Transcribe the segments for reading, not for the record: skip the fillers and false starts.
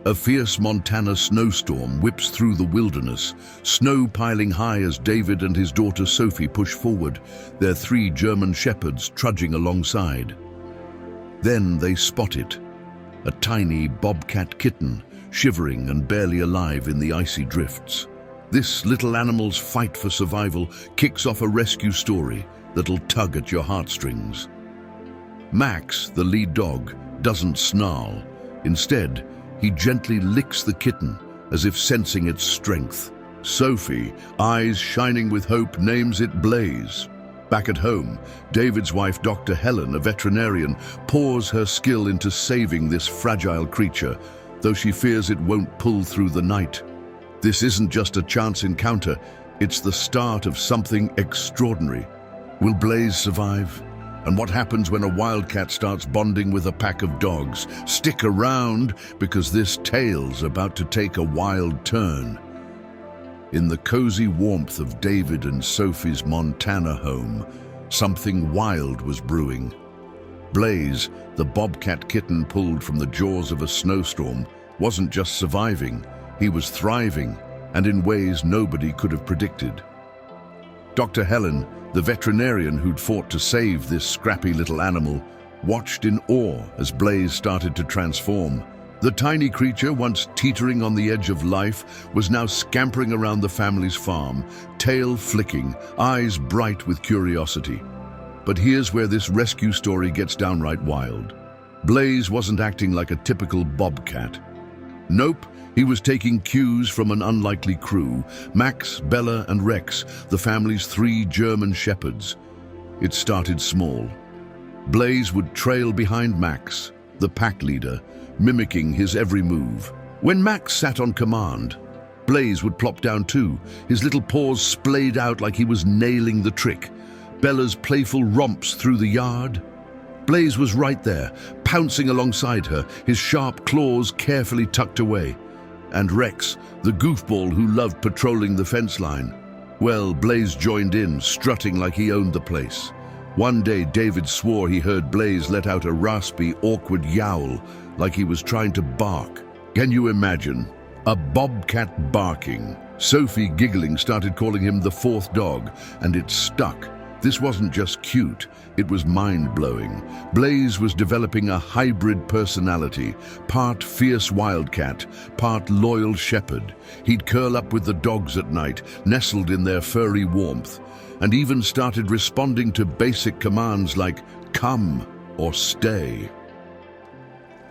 A fierce Montana snowstorm whips through the wilderness, snow piling high as David and his daughter Sophie push forward, their 3 German shepherds trudging alongside. Then they spot it, a tiny bobcat kitten, shivering and barely alive in the icy drifts. This little animal's fight for survival kicks off a rescue story that'll tug at your heartstrings. Max, the lead dog, doesn't snarl. Instead, he gently licks the kitten as if sensing its strength. Sophie, eyes shining with hope, names it Blaze. Back at home, David's wife, Dr. Helen, a veterinarian, pours her skill into saving this fragile creature, though she fears it won't pull through the night. This isn't just a chance encounter, it's the start of something extraordinary. Will Blaze survive? And what happens when a wildcat starts bonding with a pack of dogs? Stick around, because this tale's about to take a wild turn. In the cozy warmth of David and Sophie's Montana home, something wild was brewing. Blaze, the bobcat kitten pulled from the jaws of a snowstorm, wasn't just surviving, he was thriving, and in ways nobody could have predicted. Dr. Helen, the veterinarian who'd fought to save this scrappy little animal, watched in awe as Blaze started to transform. The tiny creature, once teetering on the edge of life, was now scampering around the family's farm, tail flicking, eyes bright with curiosity. But here's where this rescue story gets downright wild. Blaze wasn't acting like a typical bobcat. Nope, he was taking cues from an unlikely crew, Max, Bella, and Rex, the family's 3 German shepherds. It started small. Blaze would trail behind Max, the pack leader, mimicking his every move. When Max sat on command, Blaze would plop down too, his little paws splayed out like he was nailing the trick. Bella's playful romps through the yard. Blaze was right there, pouncing alongside her, his sharp claws carefully tucked away. And Rex, the goofball who loved patrolling the fence line. Well, Blaze joined in, strutting like he owned the place. One day, David swore he heard Blaze let out a raspy, awkward yowl, like he was trying to bark. Can you imagine? A bobcat barking. Sophie, giggling, started calling him the 4th dog, and it stuck. This wasn't just cute, it was mind-blowing. Blaze was developing a hybrid personality, part fierce wildcat, part loyal shepherd. He'd curl up with the dogs at night, nestled in their furry warmth, and even started responding to basic commands like come or stay.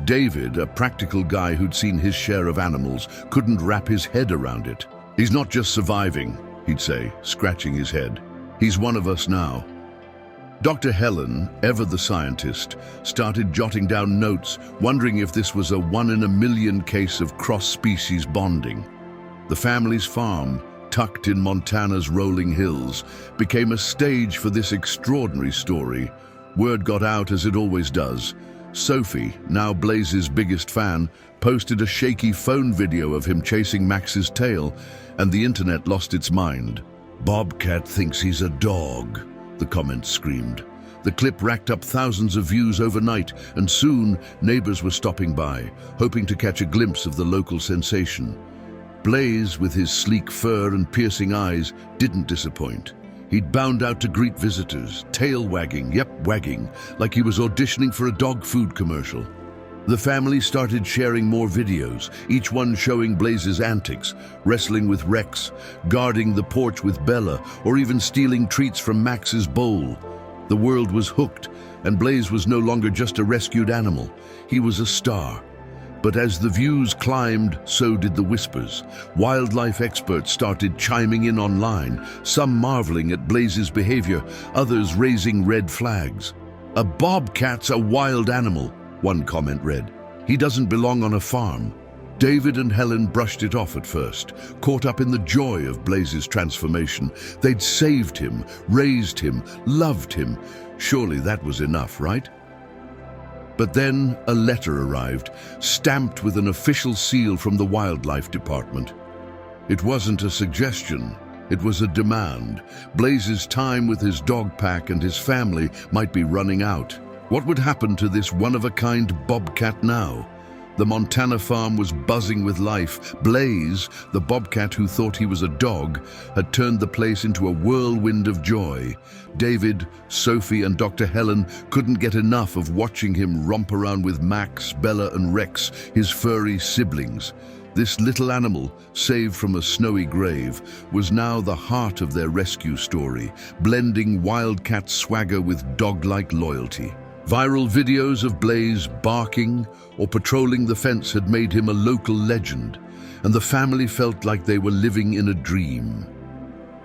David, a practical guy who'd seen his share of animals, couldn't wrap his head around it. He's not just surviving, he'd say, scratching his head. He's one of us now. Dr. Helen, ever the scientist, started jotting down notes, wondering if this was a 1-in-a-million case of cross-species bonding. The family's farm, tucked in Montana's rolling hills, became a stage for this extraordinary story. Word got out, as it always does. Sophie, now Blaze's biggest fan, posted a shaky phone video of him chasing Max's tail, and the internet lost its mind. "Bobcat thinks he's a dog," the comments screamed. The clip racked up thousands of views overnight, and soon neighbors were stopping by, hoping to catch a glimpse of the local sensation. Blaze, with his sleek fur and piercing eyes, didn't disappoint. He'd bound out to greet visitors, tail wagging, wagging, like he was auditioning for a dog food commercial. The family started sharing more videos, each one showing Blaze's antics, wrestling with Rex, guarding the porch with Bella, or even stealing treats from Max's bowl. The world was hooked, and Blaze was no longer just a rescued animal. He was a star. But as the views climbed, so did the whispers. Wildlife experts started chiming in online, some marveling at Blaze's behavior, others raising red flags. "A bobcat's a wild animal," one comment read. "He doesn't belong on a farm." David and Helen brushed it off at first, caught up in the joy of Blaze's transformation. They'd saved him, raised him, loved him. Surely that was enough, right? But then a letter arrived, stamped with an official seal from the Wildlife Department. It wasn't a suggestion, it was a demand. Blaze's time with his dog pack and his family might be running out. What would happen to this one-of-a-kind bobcat now? The Montana farm was buzzing with life. Blaze, the bobcat who thought he was a dog, had turned the place into a whirlwind of joy. David, Sophie, and Dr. Helen couldn't get enough of watching him romp around with Max, Bella, and Rex, his furry siblings. This little animal, saved from a snowy grave, was now the heart of their rescue story, blending wildcat swagger with dog-like loyalty. Viral videos of Blaze barking or patrolling the fence had made him a local legend, and the family felt like they were living in a dream.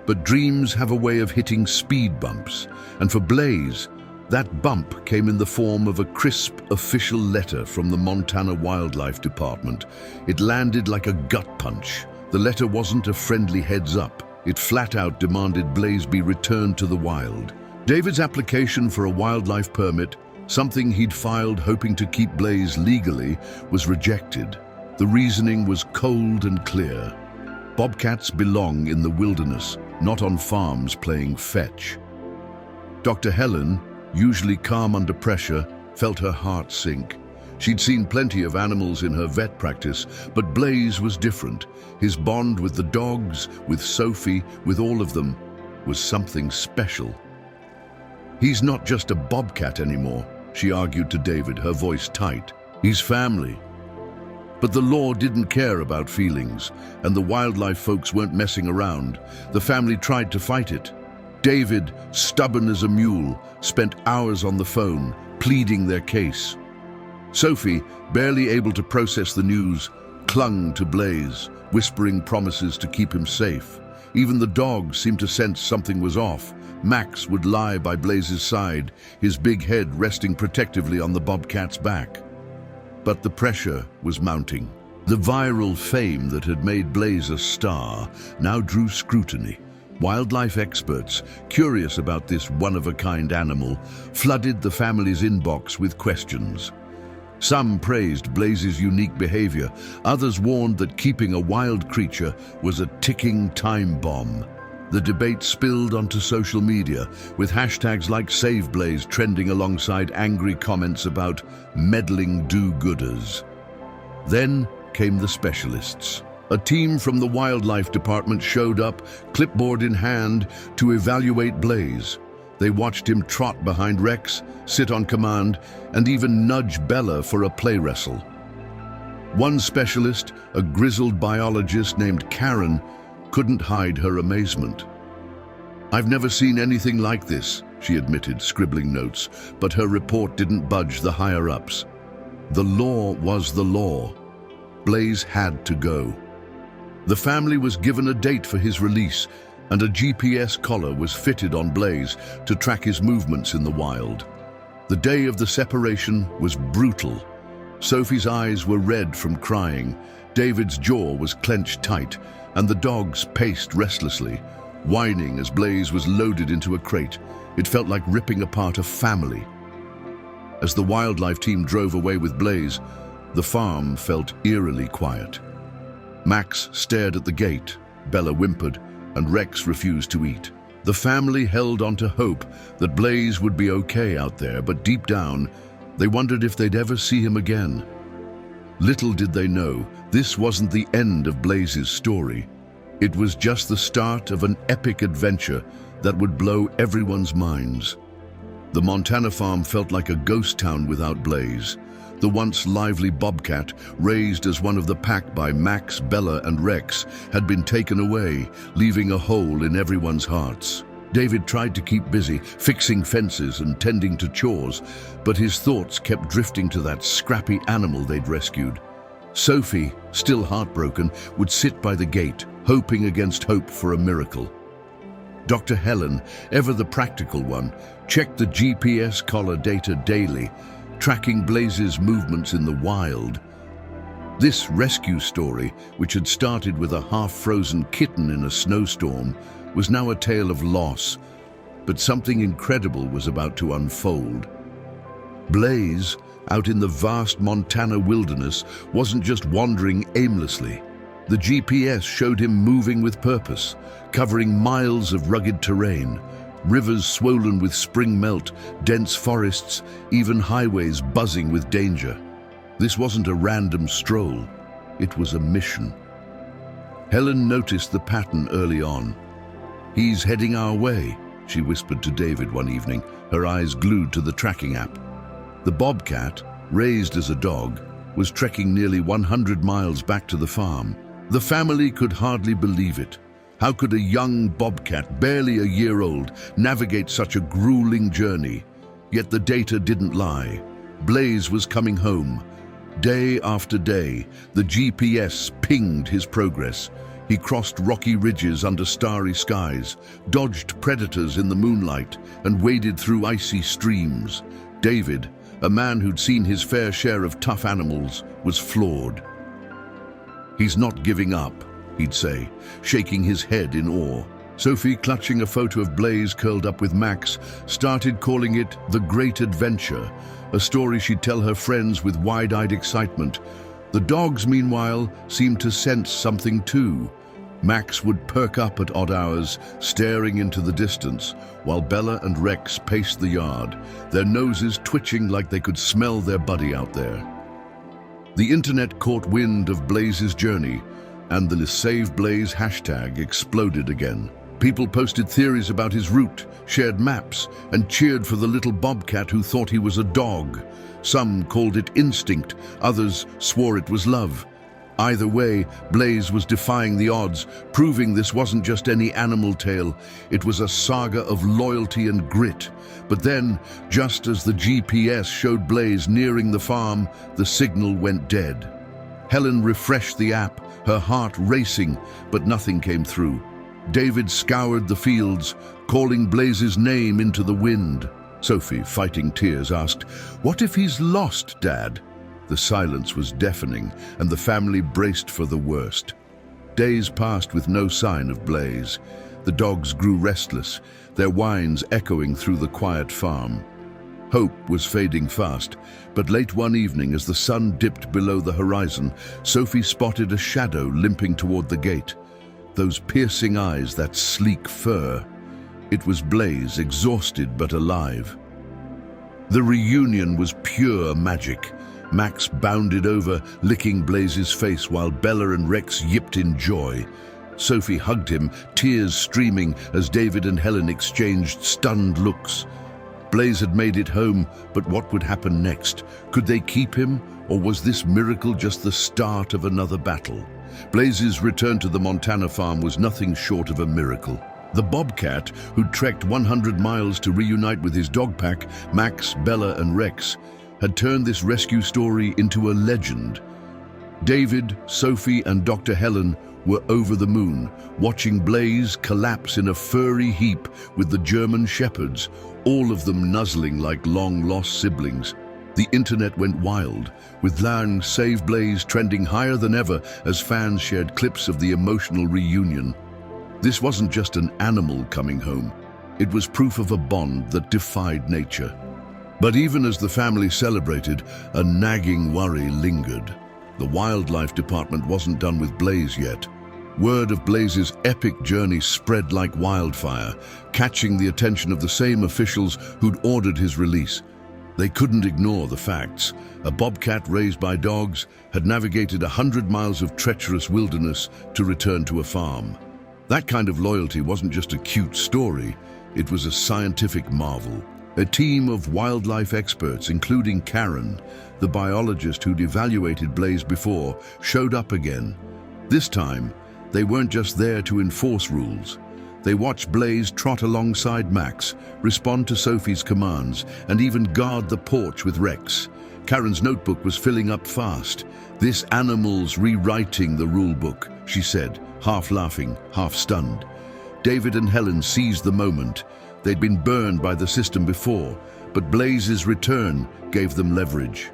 But dreams have a way of hitting speed bumps, and for Blaze, that bump came in the form of a crisp official letter from the Montana Wildlife Department. It landed like a gut punch. The letter wasn't a friendly heads up. It flat out demanded Blaze be returned to the wild. David's application for a wildlife permit, something he'd filed hoping to keep Blaze legally, was rejected. The reasoning was cold and clear. Bobcats belong in the wilderness, not on farms playing fetch. Dr. Helen, usually calm under pressure, felt her heart sink. She'd seen plenty of animals in her vet practice, but Blaze was different. His bond with the dogs, with Sophie, with all of them, was something special. "He's not just a bobcat anymore," she argued to David, her voice tight. "He's family." But the law didn't care about feelings, and the wildlife folks weren't messing around. The family tried to fight it. David, stubborn as a mule, spent hours on the phone, pleading their case. Sophie, barely able to process the news, clung to Blaze, whispering promises to keep him safe. Even the dogs seemed to sense something was off. Max would lie by Blaze's side, his big head resting protectively on the bobcat's back. But the pressure was mounting. The viral fame that had made Blaze a star now drew scrutiny. Wildlife experts, curious about this one-of-a-kind animal, flooded the family's inbox with questions. Some praised Blaze's unique behavior. Others warned that keeping a wild creature was a ticking time bomb. The debate spilled onto social media, with hashtags like Save Blaze trending alongside angry comments about meddling do-gooders. Then came the specialists. A team from the Wildlife Department showed up, clipboard in hand, to evaluate Blaze. They watched him trot behind Rex, sit on command, and even nudge Bella for a play wrestle. One specialist, a grizzled biologist named Karen, couldn't hide her amazement. "I've never seen anything like this," she admitted, scribbling notes, but her report didn't budge the higher-ups. The law was the law. Blaze had to go. The family was given a date for his release, and a GPS collar was fitted on Blaze to track his movements in the wild. The day of the separation was brutal. Sophie's eyes were red from crying, David's jaw was clenched tight, and the dogs paced restlessly, whining as Blaze was loaded into a crate. It felt like ripping apart a family. As the wildlife team drove away with Blaze, the farm felt eerily quiet. Max stared at the gate, Bella whimpered, and Rex refused to eat. The family held on to hope that Blaze would be okay out there, but deep down, they wondered if they'd ever see him again. Little did they know, this wasn't the end of Blaze's story. It was just the start of an epic adventure that would blow everyone's minds. The Montana farm felt like a ghost town without Blaze. The once lively bobcat, raised as one of the pack by Max, Bella, and Rex, had been taken away, leaving a hole in everyone's hearts. David tried to keep busy, fixing fences and tending to chores, but his thoughts kept drifting to that scrappy animal they'd rescued. Sophie, still heartbroken, would sit by the gate, hoping against hope for a miracle. Dr. Helen, ever the practical one, checked the GPS collar data daily, tracking Blaze's movements in the wild. This rescue story, which had started with a half-frozen kitten in a snowstorm, was now a tale of loss, but something incredible was about to unfold. Blaze, out in the vast Montana wilderness, wasn't just wandering aimlessly. The GPS showed him moving with purpose, covering miles of rugged terrain, rivers swollen with spring melt, dense forests, even highways buzzing with danger. This wasn't a random stroll, it was a mission. Helen noticed the pattern early on. "He's heading our way," she whispered to David one evening, her eyes glued to the tracking app. The Bobcat, raised as a dog, was trekking nearly 100 miles back to the farm. The family could hardly believe it. How could a young Bobcat, barely a year old, navigate such a grueling journey? Yet the data didn't lie. Blaze was coming home. Day after day, the GPS pinged his progress. He crossed rocky ridges under starry skies, dodged predators in the moonlight, and waded through icy streams. David, a man who'd seen his fair share of tough animals, was floored. "He's not giving up," he'd say, shaking his head in awe. Sophie, clutching a photo of Blaze curled up with Max, started calling it The Great Adventure, a story she'd tell her friends with wide-eyed excitement. The dogs, meanwhile, seemed to sense something too. Max would perk up at odd hours, staring into the distance, while Bella and Rex paced the yard, their noses twitching like they could smell their buddy out there. The internet caught wind of Blaze's journey, and the Save Blaze hashtag exploded again. People posted theories about his route, shared maps, and cheered for the little Bobcat who thought he was a dog. Some called it instinct, others swore it was love. Either way, Blaze was defying the odds, proving this wasn't just any animal tale, it was a saga of loyalty and grit. But then, just as the GPS showed Blaze nearing the farm, the signal went dead. Helen refreshed the app, her heart racing, but nothing came through. David scoured the fields, calling Blaze's name into the wind. Sophie, fighting tears, asked, "What if he's lost, Dad?" The silence was deafening, and the family braced for the worst. Days passed with no sign of Blaze. The dogs grew restless, their whines echoing through the quiet farm. Hope was fading fast, but late one evening, as the sun dipped below the horizon, Sophie spotted a shadow limping toward the gate. Those piercing eyes, that sleek fur. It was Blaze, exhausted but alive. The reunion was pure magic. Max bounded over, licking Blaze's face while Bella and Rex yipped in joy. Sophie hugged him, tears streaming as David and Helen exchanged stunned looks. Blaze had made it home, but what would happen next? Could they keep him, or was this miracle just the start of another battle? Blaze's return to the Montana farm was nothing short of a miracle. The Bobcat, who'd trekked 100 miles to reunite with his dog pack, Max, Bella, and Rex, had turned this rescue story into a legend. David, Sophie, and Dr. Helen were over the moon, watching Blaze collapse in a furry heap with the German shepherds, all of them nuzzling like long-lost siblings. The internet went wild, with Save Blaze trending higher than ever as fans shared clips of the emotional reunion. This wasn't just an animal coming home. It was proof of a bond that defied nature. But even as the family celebrated, a nagging worry lingered. The wildlife department wasn't done with Blaze yet. Word of Blaze's epic journey spread like wildfire, catching the attention of the same officials who'd ordered his release. They couldn't ignore the facts. A Bobcat raised by dogs had navigated 100 miles of treacherous wilderness to return to a farm. That kind of loyalty wasn't just a cute story, it was a scientific marvel. A team of wildlife experts, including Karen, the biologist who'd evaluated Blaze before, showed up again. This time, they weren't just there to enforce rules. They watched Blaze trot alongside Max, respond to Sophie's commands, and even guard the porch with Rex. Karen's notebook was filling up fast. "This animal's rewriting the rule book," she said, half laughing, half stunned. David and Helen seized the moment. They'd been burned by the system before, but Blaze's return gave them leverage.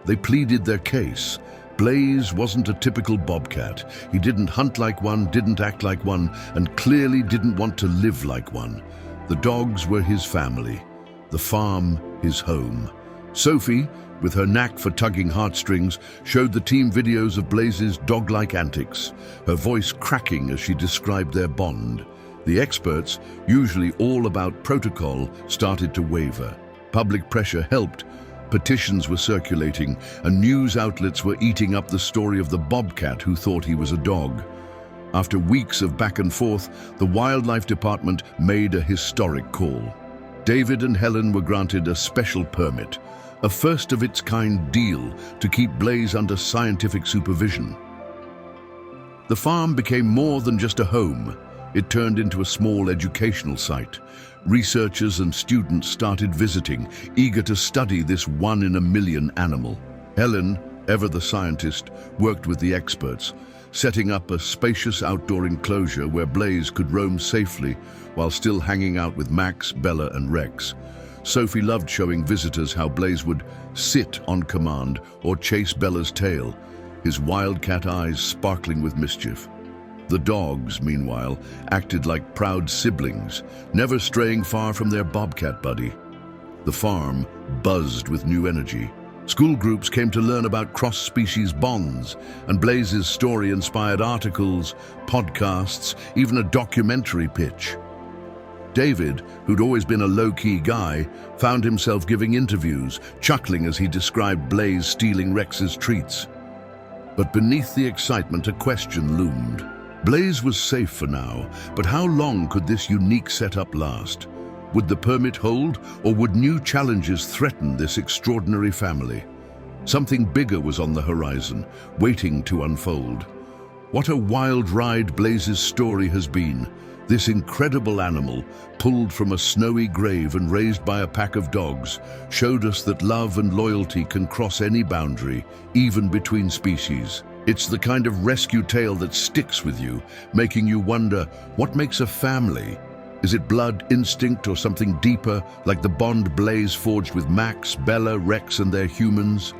They pleaded their case. Blaze wasn't a typical Bobcat. He didn't hunt like one, didn't act like one, and clearly didn't want to live like one. The dogs were his family, the farm his home. Sophie, with her knack for tugging heartstrings, showed the team videos of Blaze's dog-like antics, her voice cracking as she described their bond. The experts, usually all about protocol, started to waver. Public pressure helped, Petitions were circulating, and news outlets were eating up the story of the bobcat who thought he was a dog. After weeks of back and forth, the Wildlife Department made a historic call. David and Helen were granted a special permit, a first-of-its-kind deal to keep Blaze under scientific supervision. The farm became more than just a home. It turned into a small educational site. Researchers and students started visiting, eager to study this one-in-a-million animal. Helen, ever the scientist, worked with the experts, setting up a spacious outdoor enclosure where Blaze could roam safely while still hanging out with Max, Bella, and Rex. Sophie loved showing visitors how Blaze would sit on command or chase Bella's tail, his wildcat eyes sparkling with mischief. The dogs, meanwhile, acted like proud siblings, never straying far from their bobcat buddy. The farm buzzed with new energy. School groups came to learn about cross-species bonds, and Blaze's story inspired articles, podcasts, even a documentary pitch. David, who'd always been a low-key guy, found himself giving interviews, chuckling as he described Blaze stealing Rex's treats. But beneath the excitement, a question loomed. Blaze was safe for now, but how long could this unique setup last? Would the permit hold, or would new challenges threaten this extraordinary family? Something bigger was on the horizon, waiting to unfold. What a wild ride Blaze's story has been. This incredible animal, pulled from a snowy grave and raised by a pack of dogs, showed us that love and loyalty can cross any boundary, even between species. It's the kind of rescue tale that sticks with you, making you wonder, what makes a family? Is it blood, instinct, or something deeper, like the bond Blaze forged with Max, Bella, Rex, and their humans?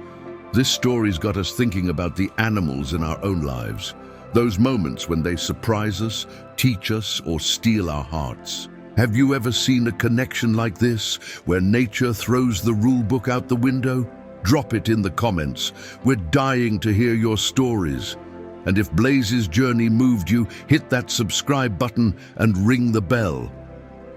This story's got us thinking about the animals in our own lives. Those moments when they surprise us, teach us, or steal our hearts. Have you ever seen a connection like this, where nature throws the rule book out the window? Drop it in the comments. We're dying to hear your stories. And if Blaze's journey moved you, hit that subscribe button and ring the bell.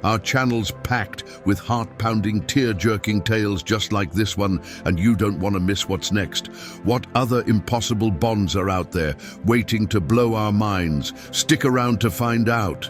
Our channel's packed with heart-pounding, tear-jerking tales just like this one, and you don't want to miss what's next. What other impossible bonds are out there, waiting to blow our minds? Stick around to find out.